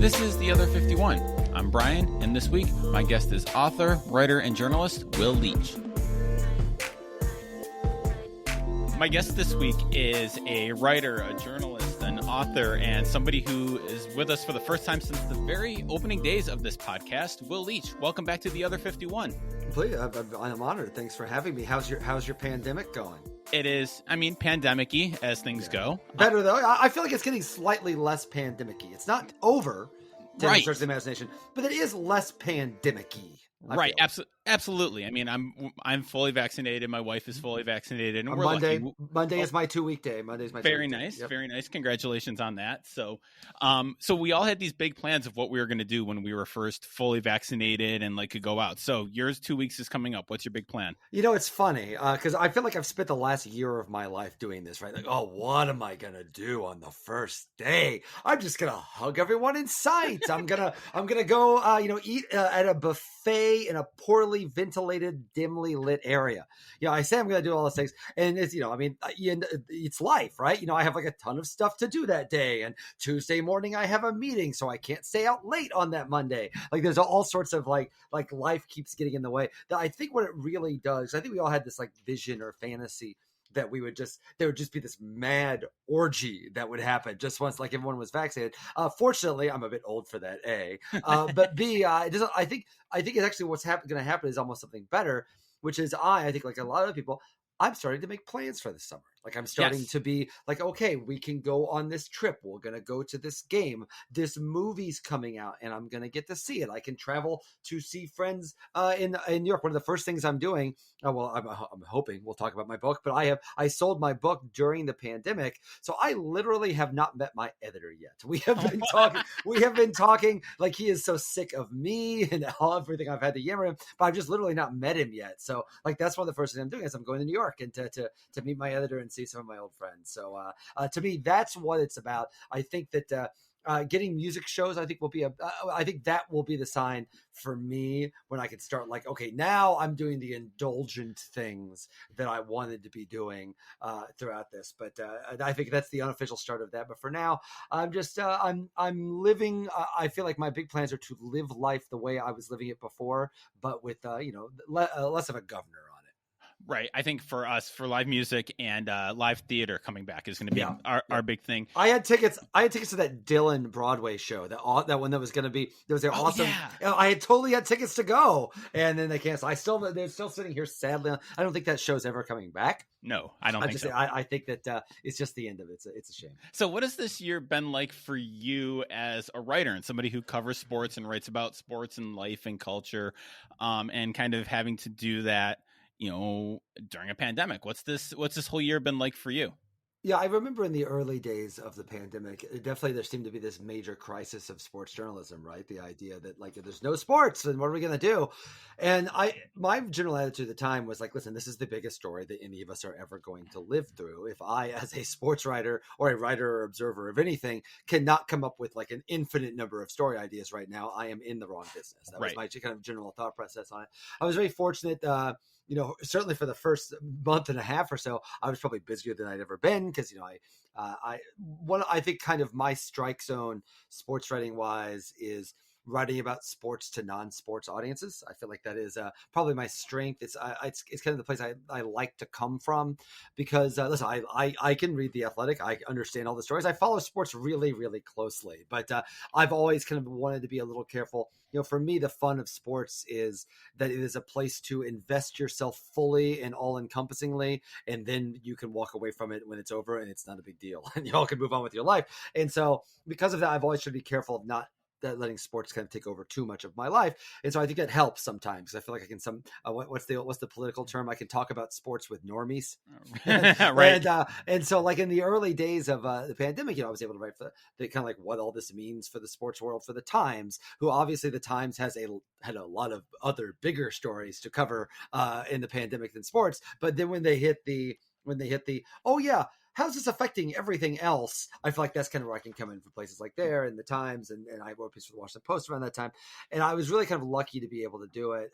This is The Other 51. I'm Brian, and this week my guest is author, writer, and journalist Will Leitch. My guest this week is a writer, a journalist, an author, and somebody who is with us for the first time since the very opening days of this podcast, Will Leitch. Welcome back to The Other 51. Please, I'm honored. Thanks for having me. How's your pandemic going? It is, pandemic-y as things go. Better though. I feel like it's getting slightly less pandemic-y. It's not over to Right. search the imagination, but it is less pandemic-y. Right, absolutely. I'm fully vaccinated. My wife is fully vaccinated, and we're lucky. Monday is my 2-week day. Monday's my very 2-week day. nice, Yep. very nice. Congratulations on that. So we all had these big plans of what we were going to do when we were first fully vaccinated and could go out. So yours 2 weeks is coming up. What's your big plan? You know, it's funny because I feel like I've spent the last year of my life doing this, right? Like, oh, what am I gonna do on the first day? I'm just gonna hug everyone in sight. I'm gonna go, eat at a buffet in a poorly ventilated, dimly lit area. I say I'm gonna do all those things, and it's it's life, right? I have like a ton of stuff to do that day, and Tuesday morning I have a meeting, so I can't stay out late on that Monday. Like, there's all sorts of like life keeps getting in the way. I think what it really does, I think we all had this like vision or fantasy that there would just be this mad orgy that would happen just once like everyone was vaccinated. Fortunately, I'm a bit old for that, A. But B, it doesn't. I think it's actually what's going to happen is almost something better, which is I think like a lot of people, I'm starting to make plans for the summer. Like, I'm starting to be like, okay, we can go on this trip. We're going to go to this game. This movie's coming out and I'm going to get to see it. I can travel to see friends in New York. One of the first things I'm doing, I'm hoping we'll talk about my book, but I sold my book during the pandemic. So I literally have not met my editor yet. We have been talking like he is so sick of me and everything I've had to yammer him, but I've just literally not met him yet. So like, that's one of the first things I'm doing is I'm going to New York and to meet my editor and see some of my old friends. So to me, that's what it's about. I think that getting music shows, I think I think that will be the sign for me when I can start like, okay, now I'm doing the indulgent things that I wanted to be doing throughout this. But I think that's the unofficial start of that. But for now, I'm just I'm living. I feel like my big plans are to live life the way I was living it before, but with less of a governor on it. Right. I think for us, for live music and live theater coming back is going to be our big thing. I had tickets to that Dylan Broadway show, that one that was going to be, there was an awesome. Yeah. I had totally had tickets to go, and then they canceled. They're still sitting here sadly. I don't think that show's ever coming back. No, I don't think so. I think that it's just the end of it. It's a shame. So what has this year been like for you as a writer and somebody who covers sports and writes about sports and life and culture, and kind of having to do that, during a pandemic? What's this whole year been like for you? Yeah, I remember in the early days of the pandemic, there seemed to be this major crisis of sports journalism, right? The idea that like, if there's no sports, then what are we going to do? And my general attitude at the time was like, listen, this is the biggest story that any of us are ever going to live through. If I, as a sports writer or a writer or observer of anything, cannot come up with like an infinite number of story ideas right now, I am in the wrong business. That was my kind of general thought process on it. I was very fortunate, certainly for the first month and a half or so, I was probably busier than I'd ever been because, I think kind of my strike zone sports writing wise is writing about sports to non-sports audiences. I feel like that is probably my strength. It's kind of the place I like to come from because listen, I can read The Athletic. I understand all the stories. I follow sports really, really closely, but I've always kind of wanted to be a little careful. For me, the fun of sports is that it is a place to invest yourself fully and all-encompassingly, and then you can walk away from it when it's over and it's not a big deal, and y'all can move on with your life. And so because of that, I've always tried to be careful of not letting sports kind of take over too much of my life. And so I think that helps sometimes. I feel like I can what's the political term? I can talk about sports with normies. Right. And so like in the early days of the pandemic, I was able to write for the kind of like what all this means for the sports world, for the Times, who obviously the Times had a lot of other bigger stories to cover in the pandemic than sports. But then when they hit the, oh yeah, how's this affecting everything else? I feel like that's kind of where I can come in for places like there and the Times, and I wrote a piece for the Washington Post around that time, and I was really kind of lucky to be able to do it.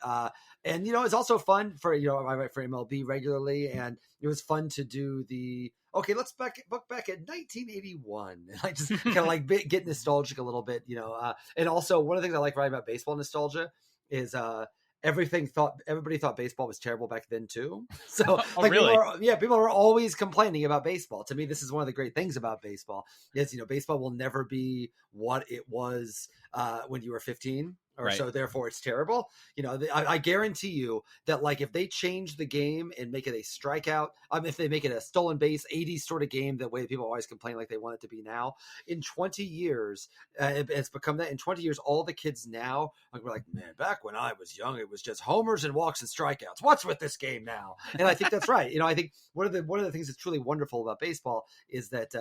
And it's also fun for I write for MLB regularly, and it was fun to do the let's look back at 1981, and I just kind of like get nostalgic a little bit, and also one of the things I like writing about baseball nostalgia is everybody thought baseball was terrible back then too. So really? People are always complaining about baseball. To me, this is one of the great things about baseball is, baseball will never be what it was when you were 15 or right. so. Therefore it's terrible. I guarantee you that like, if they change the game and make it a strikeout, if they make it a stolen base 80s sort of game, the way people always complain like they want it to be now, in 20 years, it's become that. In 20 years, all the kids now are like, man, back when I was young, it was just homers and walks and strikeouts. What's with this game now? And I think that's right. I think one of the things that's truly wonderful about baseball is that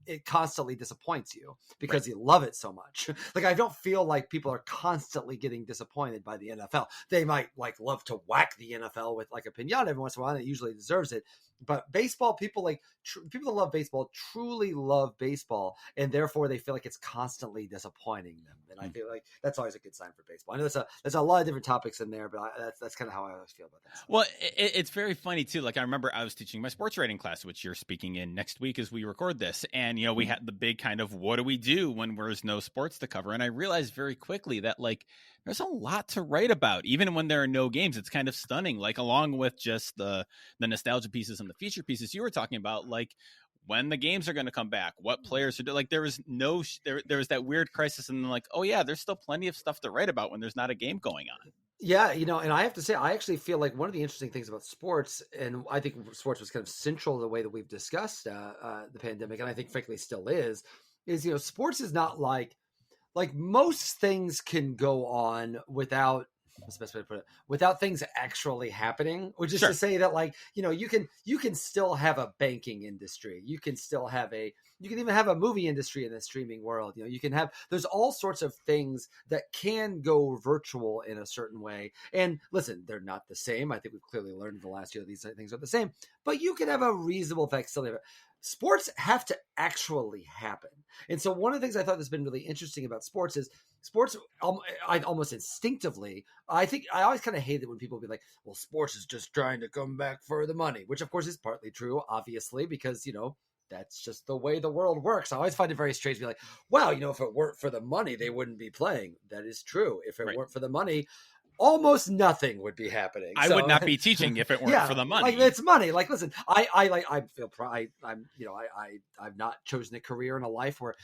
it constantly disappoints you because you love it so much. Like, I don't feel like people are constantly getting disappointed by the NFL. They might like love to whack the NFL with like a pinata every once in a while, and it usually deserves it. But baseball, people people that love baseball truly love baseball, and therefore they feel like it's constantly disappointing them. And I feel like that's always a good sign for baseball. I know there's a lot of different topics in there, but that's kind of how I always feel about that. Well, it's very funny too. Like, I remember I was teaching my sports writing class, which you're speaking in next week as we record this, and we had the big kind of what do we do when there's no sports to cover, and I realized very quickly that like there's a lot to write about, even when there are no games. It's kind of stunning. Like, along with just the nostalgia pieces and the feature pieces you were talking about, like when the games are going to come back, what players are doing. Like, there was there was that weird crisis, and then like, oh yeah, there's still plenty of stuff to write about when there's not a game going on. Yeah, and I have to say, I actually feel like one of the interesting things about sports, and I think sports was kind of central to the way that we've discussed the pandemic, and I think frankly still is sports is not like most things can go on without, what's the best way to put it, without things actually happening, which is to say that like, you can still have a banking industry. You can even have a movie industry in the streaming world. There's all sorts of things that can go virtual in a certain way. And listen, they're not the same. I think we've clearly learned in the last year that these things are the same, but you can have a reasonable facility. Sports have to actually happen. And so one of the things I thought that's been really interesting about sports is sports, I almost instinctively, I think I always kind of hate it when people be like, well, sports is just trying to come back for the money, which of course is partly true, obviously, because, that's just the way the world works. I always find it very strange to be like, wow, if it weren't for the money, they wouldn't be playing. That is true. If it weren't for the money, almost nothing would be happening. I would not be teaching if it weren't for the money. Like, it's money. Like, listen, I feel pride. I've not chosen a career in a life where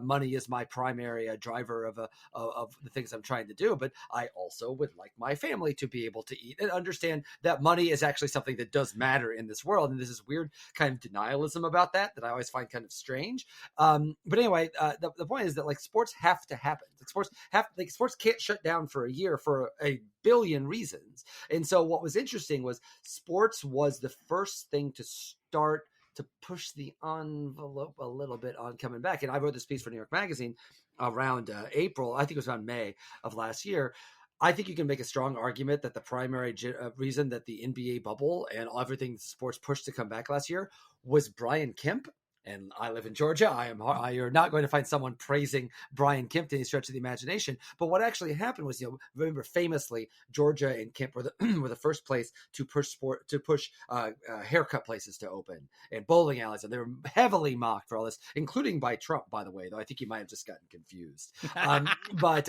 money is my primary driver of the things I'm trying to do. But I also would like my family to be able to eat and understand that money is actually something that does matter in this world. And there's this weird kind of denialism about that I always find kind of strange. But anyway, the point is that like sports have to happen. Sports can't shut down for a year for a billion reasons. And so what was interesting was sports was the first thing to start to push the envelope a little bit on coming back. And I wrote this piece for New York Magazine around April. I think it was around May of last year. I think you can make a strong argument that the primary reason that the NBA bubble and everything sports pushed to come back last year was Brian Kemp. And I live in Georgia. You're not going to find someone praising Brian Kemp to any stretch of the imagination. But what actually happened was, remember famously, Georgia and Kemp were the first place to push haircut places to open and bowling alleys, and they were heavily mocked for all this, including by Trump, by the way. Though I think he might have just gotten confused. But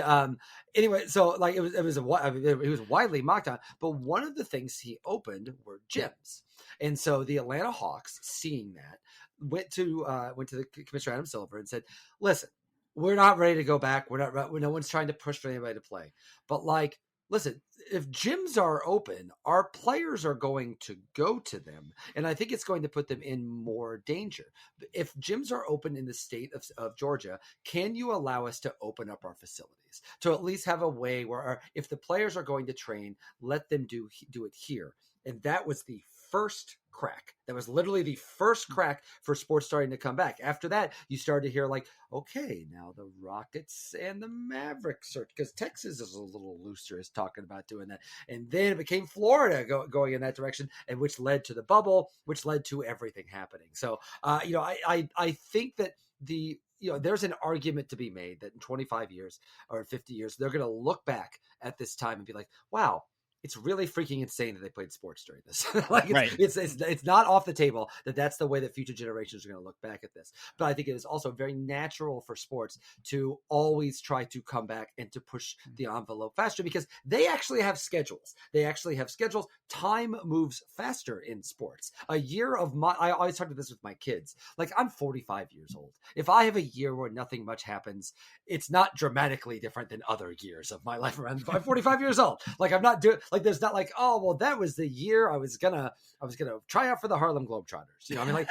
anyway, so like it was widely mocked on. But one of the things he opened were gyms, and so the Atlanta Hawks, seeing that, went to the Commissioner Adam Silver and said, listen, we're not ready to go back. No one's trying to push for anybody to play. But like, listen, if gyms are open, our players are going to go to them. And I think it's going to put them in more danger. If gyms are open in the state of Georgia, can you allow us to open up our facilities to at least have a way where if the players are going to train, let them do it here? And that was the first crack. That was literally the first crack for sports starting to come back. After that, you started to hear like, okay, now the Rockets and the Mavericks are, because Texas is a little looser, is talking about doing that. And then it became Florida going in that direction, and which led to the bubble, which led to everything happening. So, I think that there's an argument to be made that in 25 years or 50 years, they're going to look back at this time and be like, wow, it's really freaking insane that they played sports during this. Like Right. it's not off the table that that's the way that future generations are going to look back at this. But I think it is also very natural for sports to always try to come back and to push the envelope faster, because they actually have schedules. Time moves faster in sports. I always talk to this with my kids. Like, I'm 45 years old. If I have a year where nothing much happens, it's not dramatically different than other years of my life around. I'm 45 years old. Like, I'm not doing, like, there's not like, oh, well, that was the year I was gonna try out for the Harlem Globetrotters. You know, I mean,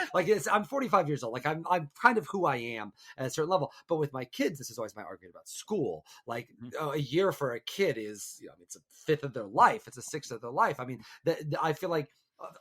I'm 45 years old. Like, I'm kind of who I am at a certain level. But with my kids, this is always my argument about school. Like, a year for a kid is, it's a fifth of their life. It's a sixth of their life. I mean, I feel like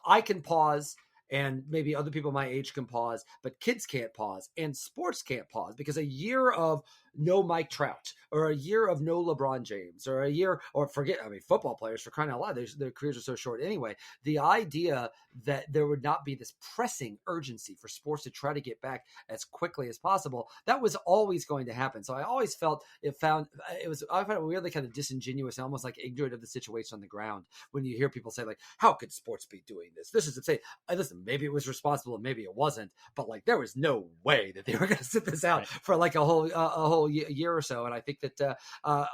I can pause, and maybe other people my age can pause, but kids can't pause, and sports can't pause, because a year of no Mike Trout, or a year of no LeBron James, or a year, or football players, for crying out loud, their careers are so short anyway. The idea that there would not be this pressing urgency for sports to try to get back as quickly as possible, that was always going to happen. So I always felt I found it weirdly kind of disingenuous and almost like ignorant of the situation on the ground when you hear people say, like, how could sports be doing this? This is insane. Listen, maybe it was responsible and maybe it wasn't, but like, there was no way that they were going to sit this out for like a whole year or so. And I think that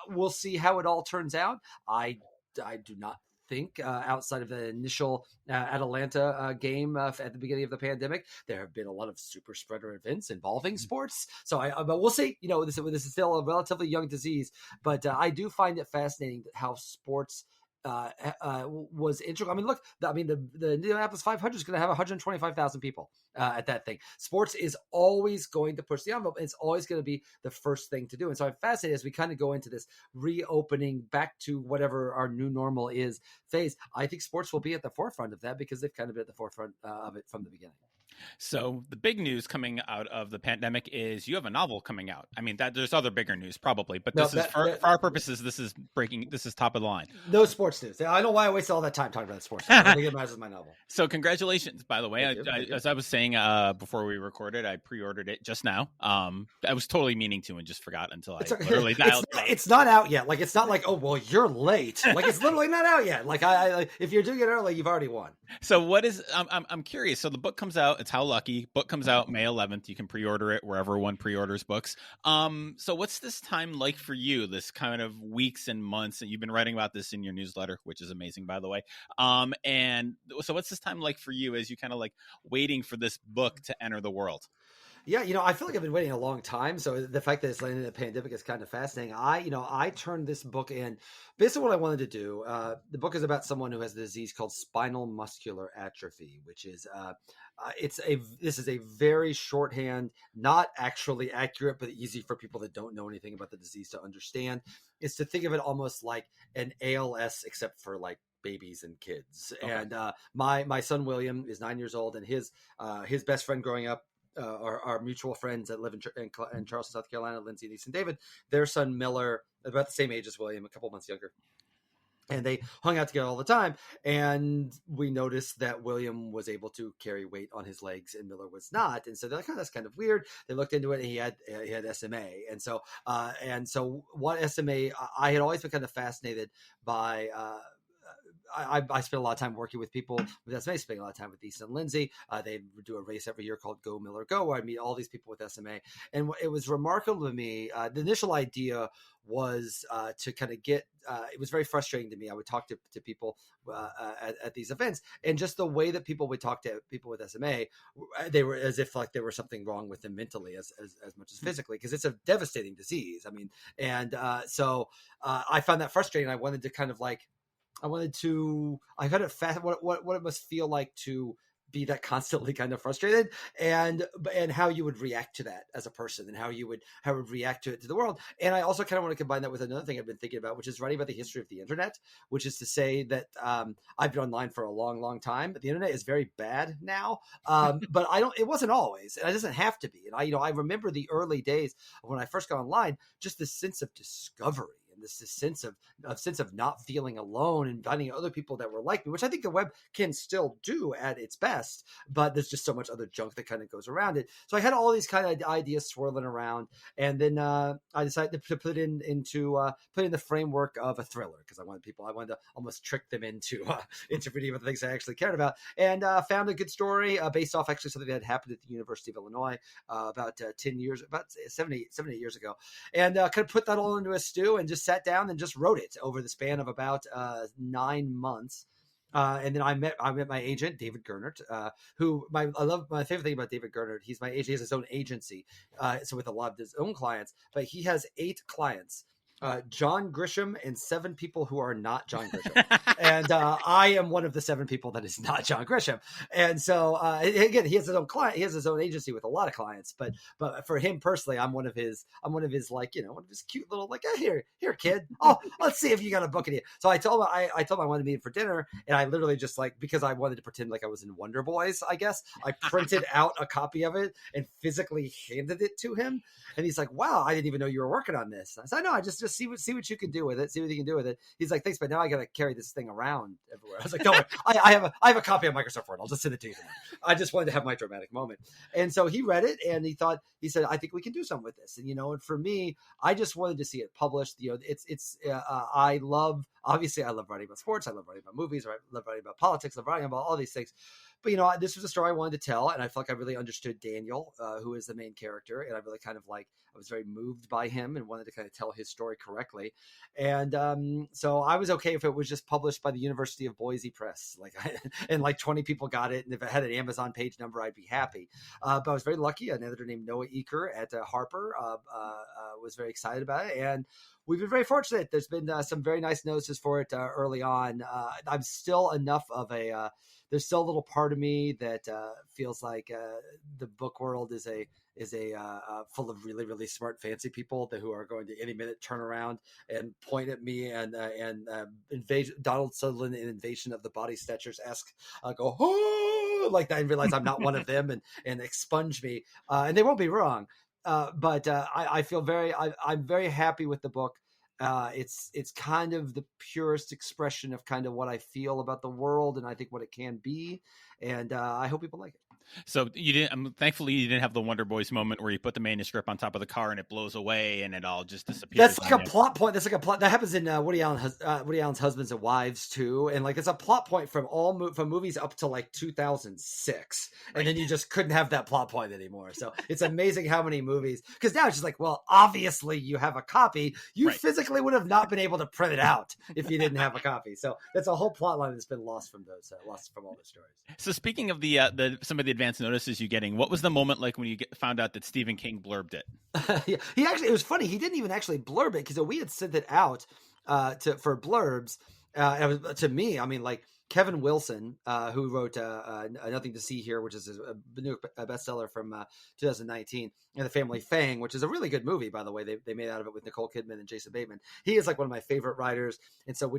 we'll see how it all turns out. I do not think outside of the initial Atlanta game at the beginning of the pandemic, there have been a lot of super spreader events involving sports. So but we'll see. This is still a relatively young disease, but I do find it fascinating how sports was integral. I mean, look, the Indianapolis 500 is going to have 125,000 people at that thing. Sports is always going to push the envelope. It's always going to be the first thing to do. And so I'm fascinated as we kind of go into this reopening back to whatever our new normal is phase. I think sports will be at the forefront of that, because they've kind of been at the forefront of it from the beginning. So the big news coming out of the pandemic is you have a novel coming out. I mean, there's other bigger news probably, but for our purposes, this is breaking. This is top of the line. No sports news. I don't know why I wasted all that time talking about sports news. I think it matters with my novel. So congratulations, by the way. As I was saying before we recorded, I pre-ordered it just now. I was totally meaning to and just forgot until I literally dialed. It's not out yet. Like, it's not like, oh, well, you're late. Like, it's literally not out yet. Like, I if you're doing it early, you've already won. So what is? I'm curious. So the book comes out. It's How Lucky. Book comes out May 11th. You can pre-order it wherever one pre-orders books. So what's this time like for you? This kind of weeks and months, and you've been writing about this in your newsletter, which is amazing, by the way. And so what's this time like for you as you kind of like waiting for this book to enter the world? Yeah, I feel like I've been waiting a long time. So the fact that it's landing in the pandemic is kind of fascinating. I turned this book in. Basically, what I wanted to do. The book is about someone who has a disease called spinal muscular atrophy, which is this is a very shorthand, not actually accurate, but easy for people that don't know anything about the disease to understand. It's to think of it almost like an ALS, except for like babies and kids. Okay. And my son William is 9 years old, and his best friend growing up, our mutual friends that live in Charleston, South Carolina, Lindsay and Easton David, their son Miller, about the same age as William, a couple months younger. And they hung out together all the time. And we noticed that William was able to carry weight on his legs and Miller was not. And so they're like, oh, that's kind of weird. They looked into it, and he had SMA. And so what SMA, I had always been kind of fascinated by, I spent a lot of time working with people with SMA, spending a lot of time with Easton and Lindsay. They do a race every year called Go Miller Go, where I meet all these people with SMA. And it was remarkable to me. The initial idea was to kind of get, it was very frustrating to me. I would talk to people at these events, and just the way that people would talk to people with SMA, they were as if like there was something wrong with them mentally as much as physically, because it's a devastating disease. I mean, and so I found that frustrating. I wanted to kind of like, I found it fast what it must feel like to be that constantly kind of frustrated, and how you would react to that as a person, and how you would react to it to the world. And I also kind of want to combine that with another thing I've been thinking about, which is writing about the history of the internet, which is to say that I've been online for a long time, but the internet is very bad now. But it wasn't always, and it doesn't have to be. And I remember the early days of when I first got online, just this sense of discovery, and this sense of not feeling alone and finding other people that were like me, which I think the web can still do at its best, but there's just so much other junk that kind of goes around it. So I had all these kind of ideas swirling around, and then I decided to put in the framework of a thriller, because I wanted to almost trick them into reading about the things I actually cared about, and found a good story based off actually something that had happened at the University of Illinois about 7 8 years ago, and kind of put that all into a stew and just sat down and just wrote it over the span of about 9 months. And then I met my agent, David Gernert, I love. My favorite thing about David Gernert, he's my agent. He has his own agency, so with a lot of his own clients, but he has 8 clients. John Grisham and 7 people who are not John Grisham. And I am one of the 7 people that is not John Grisham. And so again, he has his own client, he has his own agency with a lot of clients, but for him personally, I'm one of his like, one of his cute little like, here kid. Oh, let's see if you got a book in here. So I told him I wanted to meet him for dinner, and I literally just like, because I wanted to pretend like I was in Wonderboys, I guess, I printed out a copy of it and physically handed it to him. And he's like, wow, I didn't even know you were working on this. I said, no, I just see what you can do with it. See what you can do with it. He's like, thanks, but now I got to carry this thing around everywhere. I was like, don't worry. I have a copy of Microsoft Word. I'll just send it to you tonight. I just wanted to have my dramatic moment. And so he read it, and he said, I think we can do something with this. And, and for me, I just wanted to see it published. I love writing about sports. I love writing about movies. I love writing about politics. I love writing about all these things. But, this was a story I wanted to tell, and I felt like I really understood Daniel, who is the main character, and I really kind of I was very moved by him and wanted to kind of tell his story correctly. And so I was okay if it was just published by the University of Boise Press, and 20 people got it, and if it had an Amazon page number, I'd be happy. But I was very lucky. An editor named Noah Eaker at Harper was very excited about it, and we've been very fortunate. There's been some very nice notices for it early on. I'm still enough of a there's still a little part of me that feels like the book world is full of really, really smart, fancy people who are going to any minute turn around and point at me and invade Donald Sutherland in Invasion of the Body Snatchers-esque, go, oh, like that, and realize I'm not one of them and expunge me. And they won't be wrong. But I feel I'm very happy with the book. It's kind of the purest expression of kind of what I feel about the world, and I think what it can be. And I hope people like it. So you didn't. Thankfully, you didn't have the Wonderboys moment where you put the manuscript on top of the car and it blows away and it all just disappears. That's like a plot point. That's like a plot that happens in Woody Allen's Husbands and Wives too, and it's a plot point from movies up to 2006, and then you just couldn't have that plot point anymore. So it's amazing how many movies, because now it's just like, well, obviously you have a copy. You physically would have not been able to print it out if you didn't have a copy. So that's a whole plot line that's been lost from all those stories. So speaking of the some of the advance notices you're getting, what was the moment like when you found out that Stephen King blurbed it? Yeah, it was funny. He didn't even actually blurb it, because we had sent it out for blurbs. To me, I mean, Kevin Wilson, who wrote Nothing to See Here, which is a new bestseller from 2019, and The Family Fang, which is a really good movie, by the way. They made out of it with Nicole Kidman and Jason Bateman. He is one of my favorite writers. And so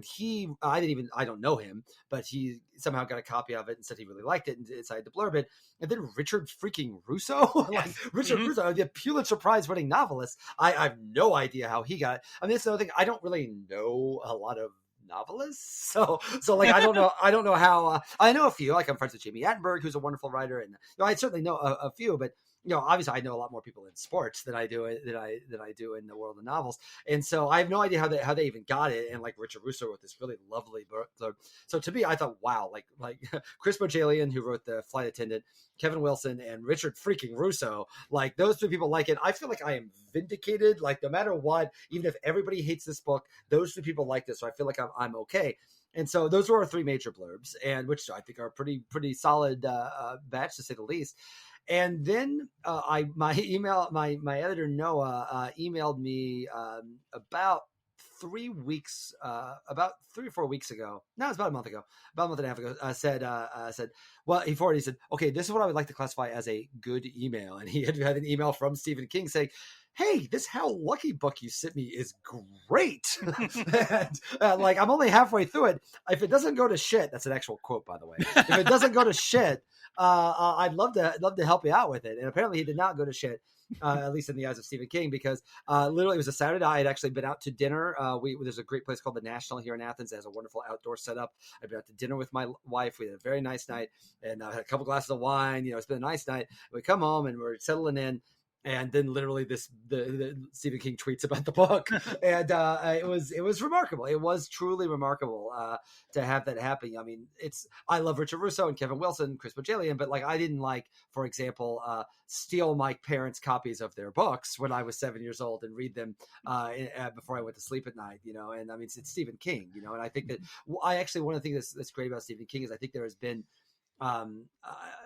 I don't know him, but he somehow got a copy of it and said he really liked it and decided to blurb it. And then Richard freaking Russo, Richard Russo, the Pulitzer Prize winning novelist. I have no idea how he got it. I mean, that's another thing. I don't really know a lot of novelists, so I don't know how. I know a few. I'm friends with Jamie Attenberg, who's a wonderful writer, and I certainly know a few, but obviously I know a lot more people in sports than I do in the world of novels, and so I have no idea how they even got it. And Richard Russo wrote this really lovely book. So to me, I thought, wow, Chris Bojalian, who wrote The Flight Attendant, Kevin Wilson, and Richard freaking Russo, those 3 people like it. I feel like I am vindicated. No matter what, even if everybody hates this book, those 3 people like this, so I feel like I'm okay. And so those were our 3 major blurbs, and which I think are pretty solid batch, to say the least. And then my editor Noah emailed me about 3 weeks, about 3 or 4 weeks ago. No, it was about a month ago, about a month and a half ago. Said, well, he forwarded. He said, okay, this is what I would like to classify as a good email, and he had an email from Stephen King saying, hey, this How Lucky book you sent me is great. And, like, I'm only halfway through it. If it doesn't go to shit, that's an actual quote, by the way. If it doesn't go to shit, I'd love to help you out with it. And apparently he did not go to shit. At least in the eyes of Stephen King, because literally it was a Saturday. I had actually been out to dinner. There's a great place called the National here in Athens that has a wonderful outdoor setup. I've been out to dinner with my wife. We had a very nice night, and I had a couple glasses of wine. It's been a nice night. We come home and we're settling in. And then literally the Stephen King tweets about the book, and it was remarkable. It was truly remarkable to have that happen. I mean, I love Richard Russo and Kevin Wilson, Chris Bojalian, but like I didn't for example, steal my parents' copies of their books when I was 7 years old and read them before I went to sleep at night. And I mean it's Stephen King. And I think that one of the things that's great about Stephen King is I think there has been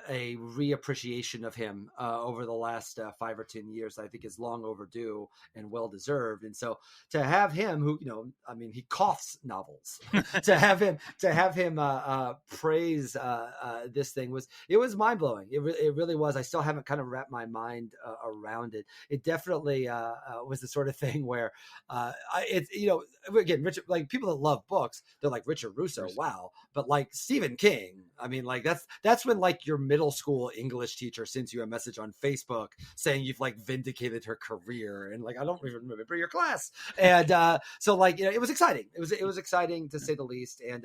a reappreciation of him over the last 5 or 10 years. I think is long overdue and well deserved. And so to have him, who I mean, he coughs novels, to have him praise this thing was mind blowing. It really was. I still haven't kind of wrapped my mind around it. It definitely was the sort of thing where again, Richard, like people that love books, they're like Richard Russo, wow, but like Stephen King, I mean, like that's when like your middle school English teacher sends you a message on Facebook saying you've like vindicated her career, and like I don't even remember your class, and so like it was exciting. It was exciting to say the least, and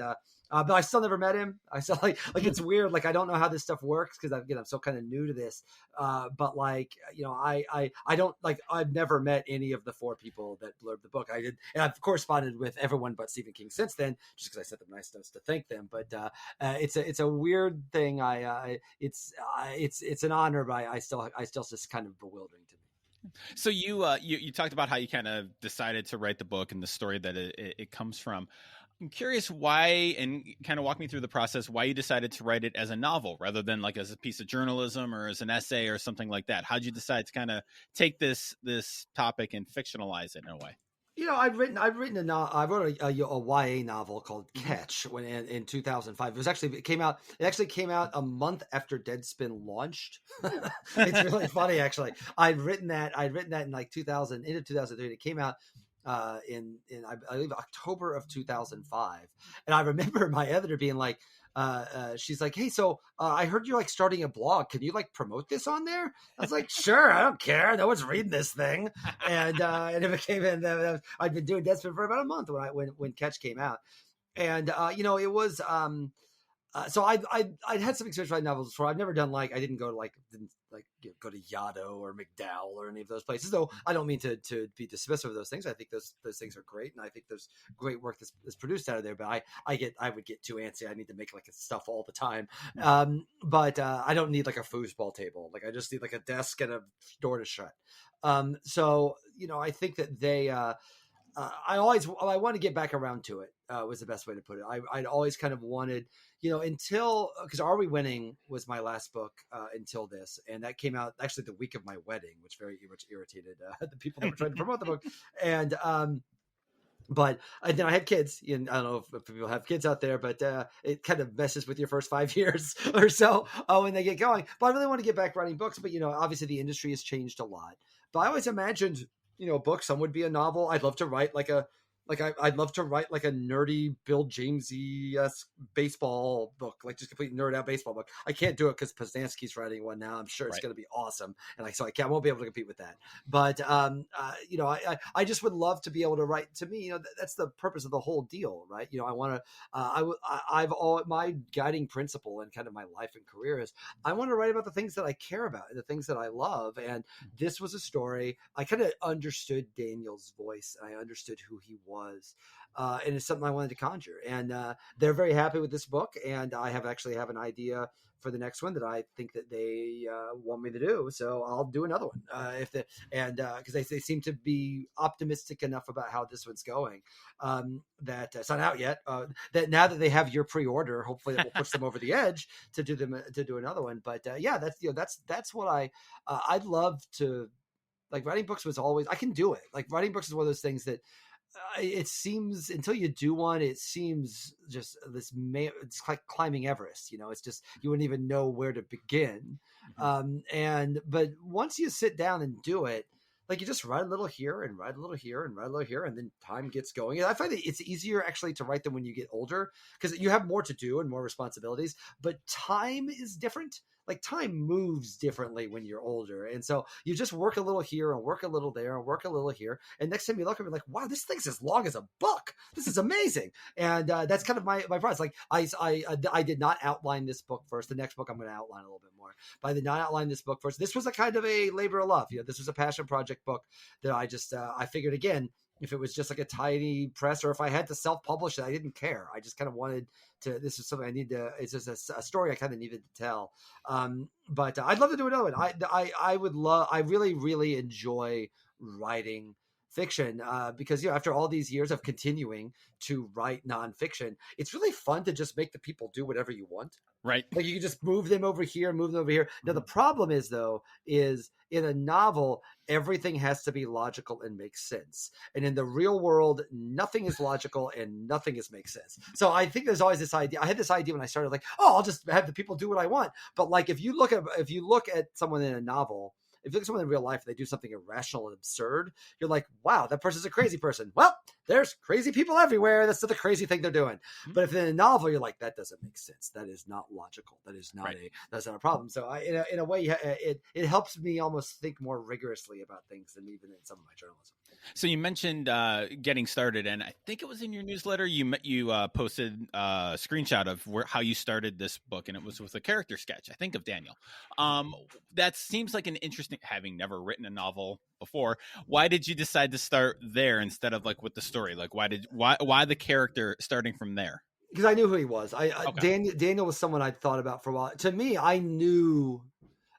but I still never met him. I still like it's weird. Like I don't know how this stuff works because I'm so kind of new to this. But like I don't like I've never met any of the 4 people that blurbed the book. I did, and I've corresponded with everyone but Stephen King since then, just because I sent them nice notes to thank them. But it's a weird thing. It's an honor, but I still just kind of bewildering to me. So you talked about how you kind of decided to write the book and the story that it comes from. I'm curious why, and kind of walk me through the process, why you decided to write it as a novel rather than like as a piece of journalism or as an essay or something like that. How'd you decide to kind of take this topic and fictionalize it in a way? I wrote a YA novel called Catch when in 2005. It came out a month after Deadspin launched. It's really funny, actually. I'd written that in like 2000, into 2003. It came out in I believe October of 2005, and I remember my editor being like, she's like, hey, so I heard you're like starting a blog. Can you like promote this on there? I was like, sure, I don't care. No one's reading this thing. And it became, I'd been doing Deadspin for about a month when Catch came out. And, it was, so I'd had some experience writing novels before. I've never done I didn't go to go to Yaddo or McDowell or any of those places. Though I don't mean to be dismissive of those things. I think those things are great, and I think there's great work that's produced out of there. But I would get too antsy. I need to make like stuff all the time. But I don't need like a foosball table. Like I just need like a desk and a door to shut. So I think that they. I want to get back around to it was the best way to put it. I'd always kind of wanted, until, because Are We Winning was my last book until this, and that came out actually the week of my wedding, which very much irritated the people that were trying to promote the book. And but then I had kids. I don't know if people have kids out there, but it kind of messes with your first 5 years or so when they get going. But I really want to get back writing books. But obviously the industry has changed a lot. But I always imagined, book. Some would be a novel. I'd love to write I'd love to write like a nerdy Bill Jamesy baseball book, like just complete nerd out baseball book. I can't do it because Poznansky's writing one now. I'm sure it's going to be awesome, and I won't be able to compete with that. But I just would love to be able to write. To me, that's the purpose of the whole deal, right? I want to. My guiding principle in kind of my life and career is I want to write about the things that I care about and the things that I love. And this was a story. I kind of understood Daniel's voice. I understood who he was. And it's something I wanted to conjure, and they're very happy with this book, and I have an idea for the next one that I think that they want me to do, so I'll do another one because they seem to be optimistic enough about how this one's going that it's not out yet, that now that they have your pre-order, hopefully that will push them over the edge to do another one. But that's what I'd love to. Like, writing books was always, I can do it. Like, writing books is one of those things that it seems until you do one, it seems just it's like climbing Everest. It's just you wouldn't even know where to begin. But once you sit down and do it, like you just write a little here and write a little here and write a little here, and then time gets going. And I find that it's easier actually to write them when you get older because you have more to do and more responsibilities. But time is different. Like time moves differently when you're older. And so you just work a little here and work a little there and work a little here. And next time you look at it, like, wow, this thing's as long as a book. This is amazing. And that's kind of my process. Like I did not outline this book first. The next book I'm going to outline a little bit more. But I did not outline this book first. This was a kind of a labor of love. This was a passion project book that I just, I figured again, if it was just like a tiny press or if I had to self-publish it, I didn't care. I just kind of wanted to, this is something I need to, it's just a story I kind of needed to tell. But I'd love to do another one. I really, really enjoy writing fiction because, after all these years of continuing to write nonfiction, it's really fun to just make the people do whatever you want. Right. Like you can just move them over here, move them over here. Now, the problem is in a novel, everything has to be logical and make sense. And in the real world, nothing is logical and nothing makes sense. So I think there's always this idea. I had this idea when I started, like, I'll just have the people do what I want. But like, if you look at someone in a novel, if you look at someone in real life, they do something irrational and absurd, you're like, wow, that person's a crazy person. Well, there's crazy people everywhere. That's not the crazy thing they're doing. But if in a novel, you're like, that doesn't make sense. That is not logical. That is not that's not a problem. So in a way, it helps me almost think more rigorously about things than even in some of my journalism. So you mentioned getting started, and I think it was in your newsletter you posted a screenshot of how you started this book, and it was with a character sketch, I think, of Daniel. That seems like an interesting, having never written a novel before. Why did you decide to start there instead of like with the story? Like why the character starting from there? Because I knew who he was. Daniel was someone I'd thought about for a while. To me, I knew.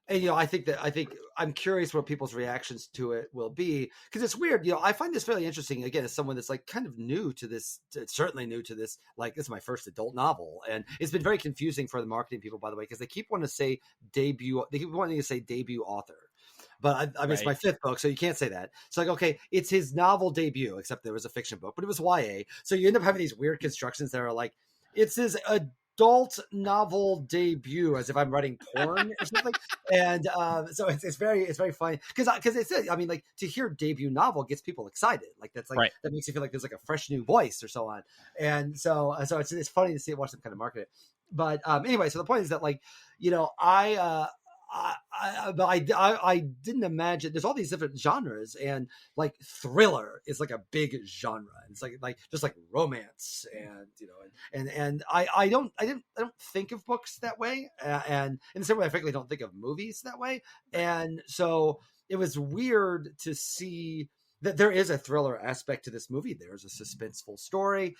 And, I think I'm curious what people's reactions to it will be, because it's weird. I find this fairly interesting, again, as someone that's like kind of new to this, certainly new to this, like this is my first adult novel. And it's been very confusing for the marketing people, by the way, because they keep wanting to say debut. They keep wanting to say debut author. But I mean, It's my fifth book, so you can't say that. It's like, okay, it's his novel debut, except there was a fiction book, but it was YA. So you end up having these weird constructions that are like, it's his adult novel debut, as if I'm writing porn or something. And so it's very funny because it's, I mean, like, to hear debut novel gets people excited. Like that's like that makes you feel like there's like a fresh new voice or so on. And so it's funny to watch them kind of market it. But anyway, so the point is that, like, I didn't imagine there's all these different genres, and like thriller is like a big genre. It's like just like romance, and I don't think of books that way, and in the same way I frankly don't think of movies that way. And so it was weird to see that there is a thriller aspect to this movie. There's a suspenseful story.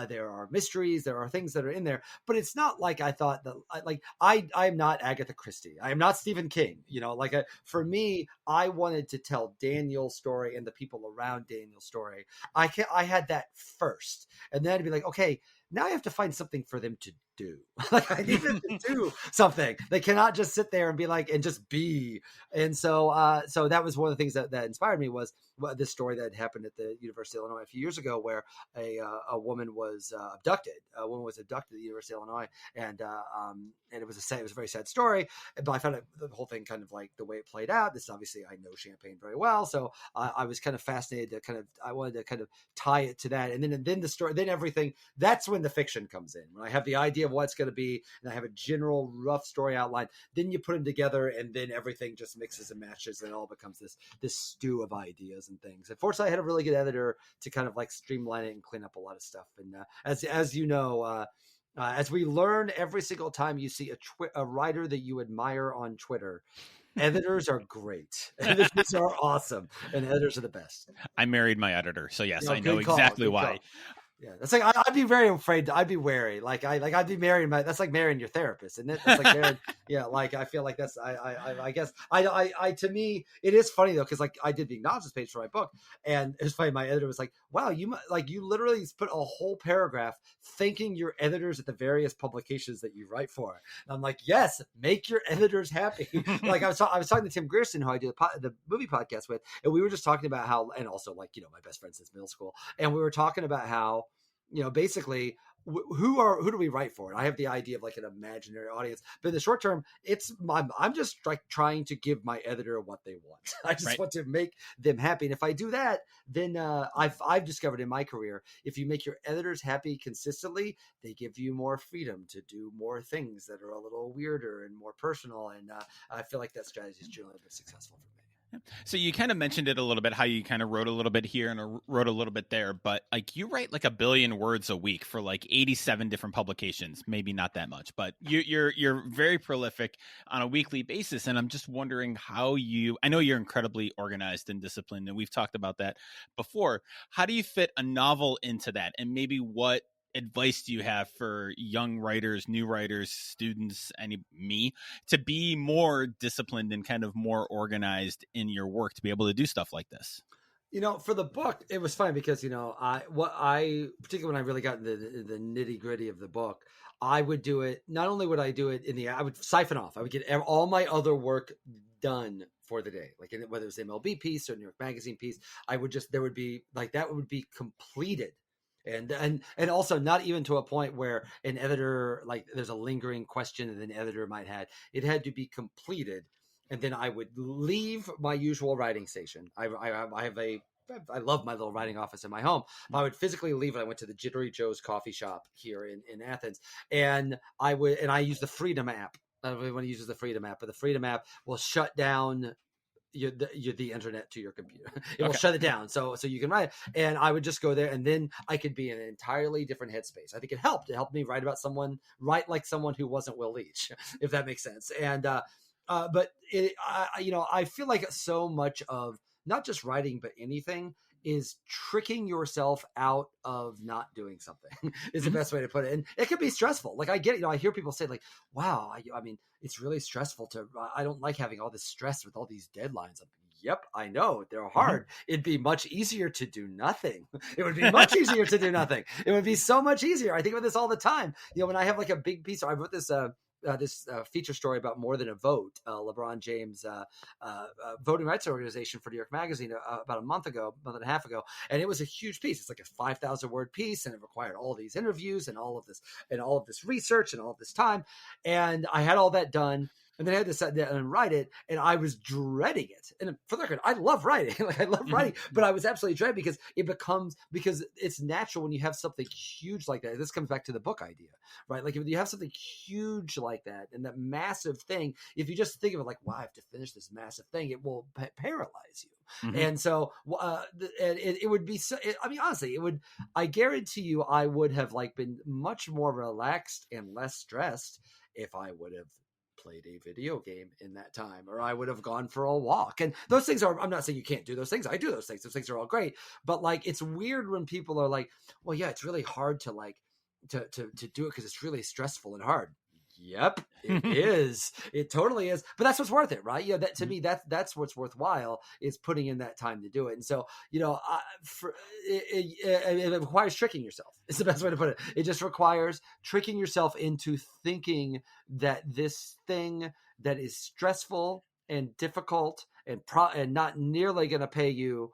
There are mysteries. There are things that are in there, but it's not like I thought that. I'm not Agatha Christie. I am not Stephen King. For me, I wanted to tell Daniel's story and the people around Daniel's story. I had that first, and then to be like, okay, now I have to find something for them to do. Like, I need them to do something. They cannot just sit there and be like, and just be. And so that was one of the things that inspired me, was this story that happened at the University of Illinois a few years ago, where a woman was abducted. A woman was abducted at the University of Illinois, and it was a very sad story. But I found the whole thing kind of like the way it played out. This, obviously, I know Champaign very well, so I was kind of fascinated to I wanted to kind of tie it to that, and then the story, then everything. That's when the fiction comes in. When I have the idea of what it's going to be, and I have a general rough story outline, then you put them together, and then everything just mixes and matches, and it all becomes this stew of ideas and things. Unfortunately, I had a really good editor to kind of like streamline it and clean up a lot of stuff. And as you know, as we learn every single time you see a writer that you admire on Twitter, editors are great. Editors are awesome, and editors are the best. I married my editor, so yes, I know exactly why. Yeah, that's like I'd be very afraid. I'd be wary. I'd be marrying that's like marrying your therapist, isn't it? That's like marrying. Yeah, like I feel like that's I guess I to me it is funny though because like I did the acknowledgments page for my book, and it's funny. My editor was like, "Wow, you literally put a whole paragraph thanking your editors at the various publications that you write for." And I'm like, "Yes, make your editors happy." Like I was talking to Tim Grierson, who I do the movie podcast with, and we were just talking about how, and also like my best friend since middle school, and we were talking about how basically who do we write for? And I have the idea of like an imaginary audience, but in the short term, I'm just like trying to give my editor what they want. I just want to make them happy, and if I do that, then I've discovered in my career, if you make your editors happy consistently, they give you more freedom to do more things that are a little weirder and more personal, and I feel like that strategy has generally been successful for me. So you kind of mentioned it a little bit, how you kind of wrote a little bit here and wrote a little bit there, but like you write like 1 billion words a week for like 87 different publications. Maybe not that much, but you're very prolific on a weekly basis. And I'm just wondering how I know you're incredibly organized and disciplined, and we've talked about that before. How do you fit a novel into that? And maybe what advice do you have for young writers, new writers, students, me, to be more disciplined and kind of more organized in your work to be able to do stuff like this? For the book, it was fun because particularly when I really got into the nitty gritty of the book, I would do it. Not only would I do it I would siphon off. I would get all my other work done for the day, like whether it was the MLB piece or New York Magazine piece. There would be like that would be completed. And also not even to a point where an editor, like there's a lingering question that an editor might have. It had to be completed, and then I would leave my usual writing station. I love my little writing office in my home. I would physically leave it. I went to the Jittery Joe's coffee shop here in Athens, and I use the Freedom app. Everyone uses the Freedom app, but the Freedom app will shut down the internet to your computer. It will shut it down so you can write, and I would just go there, and then I could be in an entirely different headspace. I think it helped me write like someone who wasn't Will Leitch, if that makes sense. And but I feel like so much of not just writing but anything is tricking yourself out of not doing something is the best way to put it. And it can be stressful. Like I get it. I hear people say like, wow, I mean, it's really stressful I don't like having all this stress with all these deadlines. Yep, I know they're hard. It'd be much easier to do nothing. It would be much easier to do nothing. It would be so much easier. I think about this all the time. When I have like a big piece, I wrote this feature story about More Than a Vote, LeBron James voting rights organization for New York Magazine about a month and a half ago, and it was a huge piece. It's like a 5,000 word piece, and it required all these interviews and all of this research and all of this time. And I had all that done. And then I had to sit down and write it, and I was dreading it. And for the record, I love writing. I love writing, but I was absolutely dreading because it's natural when you have something huge like that. This comes back to the book idea, right? Like if you have something huge like that and that massive thing, if you just think of it like, wow, I have to finish this massive thing, it will paralyze you. And so it would be honestly, I guarantee you, I would have like been much more relaxed and less stressed if I would have played a video game in that time, or I would have gone for a walk. And those things I'm not saying you can't do those things. I do those things. Those things are all great. But like, it's weird when people are like, well, yeah, it's really hard to like, to do it because it's really stressful and hard. Yep, it is. It totally is. But that's what's worth it, right? That to me, that's what's worthwhile, is putting in that time to do it. And so, it requires tricking yourself. It's the best way to put it. It just requires tricking yourself into thinking that this thing that is stressful and difficult and not nearly going to pay you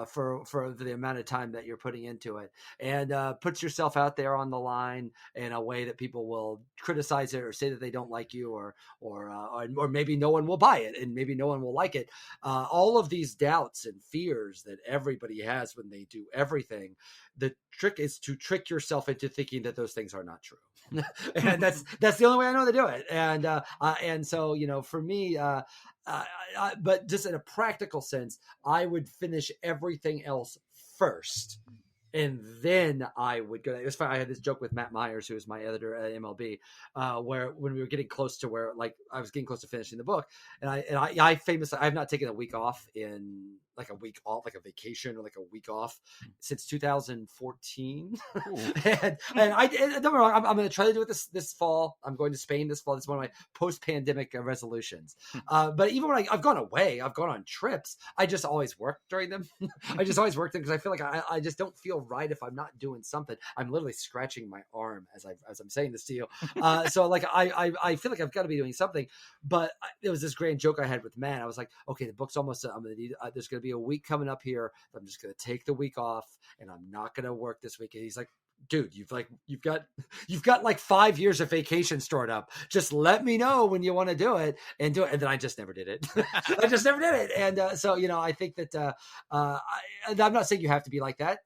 for the amount of time that you're putting into it, and puts yourself out there on the line in a way that people will criticize it or say that they don't like you, or maybe no one will buy it and maybe no one will like it. All of these doubts and fears that everybody has when they do everything. The trick is to trick yourself into thinking that those things are not true. And that's the only way I know to do it. And so, for me, but just in a practical sense, I would finish everything else first, and then I would go. It was fun. I had this joke with Matt Myers, who is my editor at MLB, where when we were getting close to I was getting close to finishing the book, and I famously, I have not taken a week off in like a week off, like a vacation or like a week off since 2014. and don't get me wrong, I'm going to try to do it this fall. I'm going to Spain this fall. It's one of my post-pandemic resolutions. But even when I've gone away, I've gone on trips, I just always work during them. I just always work them because I feel like I just don't feel right if I'm not doing something. I'm literally scratching my arm as I'm saying this to you. So like I feel like I've got to be doing something. But it was this grand joke I had with Matt. I was like, okay, the book's almost done. I'm gonna need. There's gonna be a week coming up here. I'm just gonna take the week off, and I'm not gonna work this week. And he's like, dude, you've got like 5 years of vacation stored up. Just let me know when you want to do it and do it. And then I just never did it. I just never did it. And so, you know, I think that I'm not saying you have to be like that.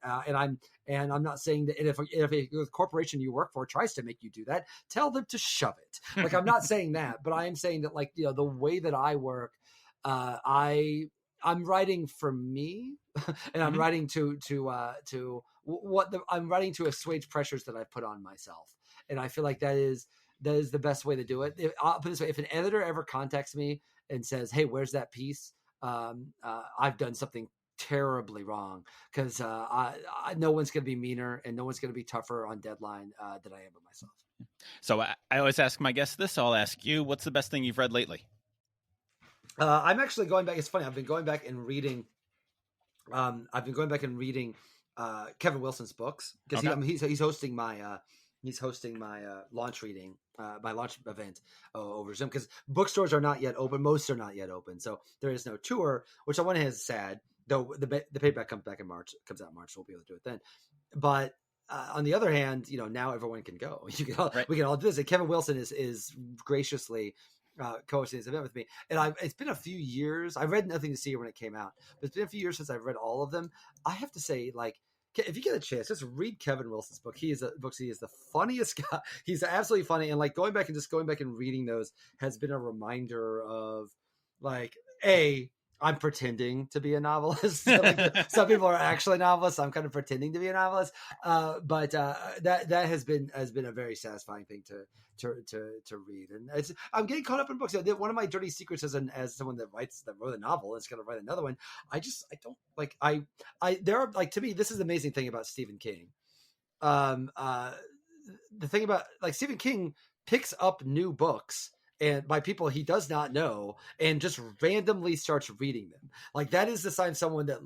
And I'm not saying that if a corporation you work for tries to make you do that, tell them to shove it. Like, I'm not saying that, but I am saying that, like, you know, the way that I work, I'm writing for me, and I'm writing I'm writing to assuage pressures that I've put on myself, and I feel like that is the best way to do it. I'll put it this way: if an editor ever contacts me and says, "Hey, where's that piece?" I've done something terribly wrong, because no one's going to be meaner and no one's going to be tougher on deadline than I am with myself. So I always ask my guests this. So I'll ask you, what's the best thing you've read lately? I'm actually going back. It's funny. I've been going back and reading. Kevin Wilson's books, because he's hosting my launch reading, my launch event over Zoom, because bookstores are not yet open. Most are not yet open, so there is no tour, which on one hand is sad. Though the paperback comes out in March, so we'll be able to do it then. But on the other hand, you know, now everyone can go. We can all visit. Kevin Wilson is graciously co-hosting this event with me, and it's been a few years. I read Nothing to See when it came out, but it's been a few years since I've read all of them. I have to say, like, if you get a chance, just read Kevin Wilson's book. He is the funniest guy. He's absolutely funny, and like going back and reading those has been a reminder of, like, I'm pretending to be a novelist. Like, some people are actually novelists. I'm kind of pretending to be a novelist. But that has been a very satisfying thing to read. And I'm getting caught up in books. One of my dirty secrets as someone that wrote a novel and is going to write another one, I don't like, there are, like, to me, this is the amazing thing about Stephen King. The thing about, like, Stephen King picks up new books and by people he does not know, and just randomly starts reading them. Like, that is the sign of someone that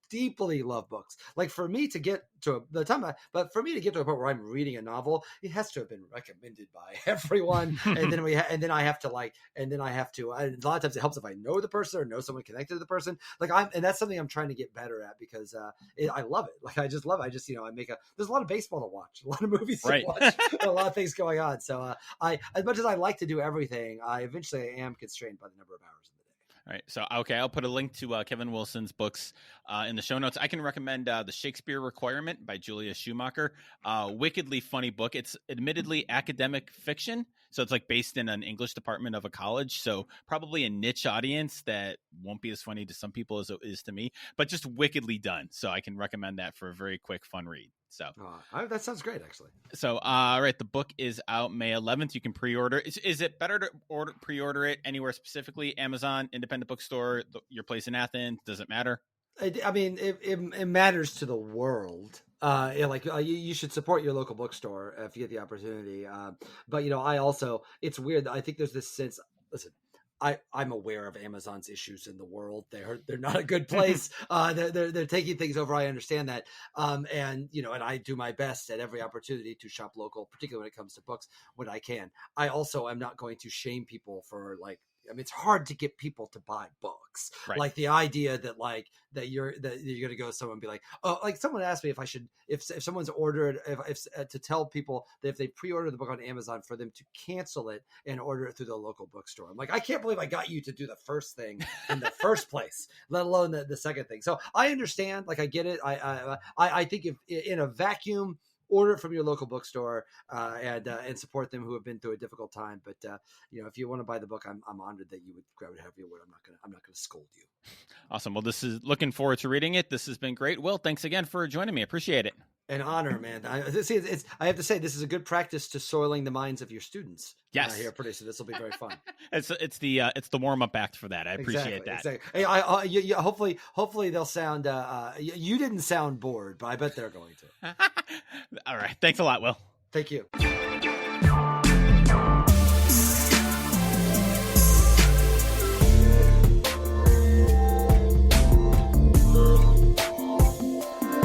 deeply love books. Like, for me to get to a point where I'm reading a novel, it has to have been recommended by everyone, and then a lot of times it helps if I know the person or know someone connected to the person. Like, and that's something I'm trying to get better at, because I love it. Like, I just love it. I just, there's a lot of baseball to watch, a lot of movies to watch, a lot of things going on. So as much as I like to do everything, I eventually am constrained by the number of hours in the day. All right. So, okay, I'll put a link to Kevin Wilson's books in the show notes. I can recommend The Shakespeare Requirement by Julia Schumacher. Wickedly funny book. It's admittedly academic fiction, so it's like based in an English department of a college. So probably a niche audience that won't be as funny to some people as it is to me, but just wickedly done. So I can recommend that for a very quick, fun read. So that sounds great, actually. So, all right, the book is out May 11th. You can pre-order. Is it better to pre-order it anywhere specifically? Amazon, independent bookstore, your place in Athens? Does it matter? I mean, it matters to the world. You should support your local bookstore if you get the opportunity. But it's weird. I think there's this sense. Listen, I'm aware of Amazon's issues in the world. They're not a good place. They're taking things over. I understand that. And I do my best at every opportunity to shop local, particularly when it comes to books, when I can. I also am not going to shame people for, like, it's hard to get people to buy books. Right. Like, the idea that you're going to go to someone and be like, oh, like, someone asked me if someone's ordered, if to tell people that if they pre-order the book on Amazon, for them to cancel it and order it through the local bookstore. I'm like, I can't believe I got you to do the first thing in the first place, let alone the second thing. So I understand, like, I get it. I think if in a vacuum, order it from your local bookstore and support them, who have been through a difficult time. But if you want to buy the book, I'm honored that you would grab it however you would. I'm not gonna scold you. Awesome. Well, this is looking forward to reading it. This has been great. Will, thanks again for joining me. Appreciate it. An honor, man. I have to say, this is a good practice to soiling the minds of your students. Yes, here pretty soon. This will be very fun. it's the warm up act for that. I appreciate that. Exactly. Hey, hopefully they'll sound. You didn't sound bored, but I bet they're going to. All right. Thanks a lot, Will. Thank you.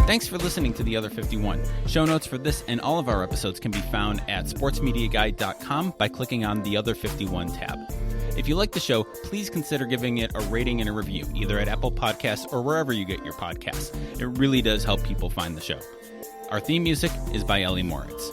Thanks for listening to The Other 51. Show notes for this and all of our episodes can be found at sportsmediaguide.com by clicking on the Other 51 tab. If you like the show, please consider giving it a rating and a review, either at Apple Podcasts or wherever you get your podcasts. It really does help people find the show. Our theme music is by Ellie Moritz.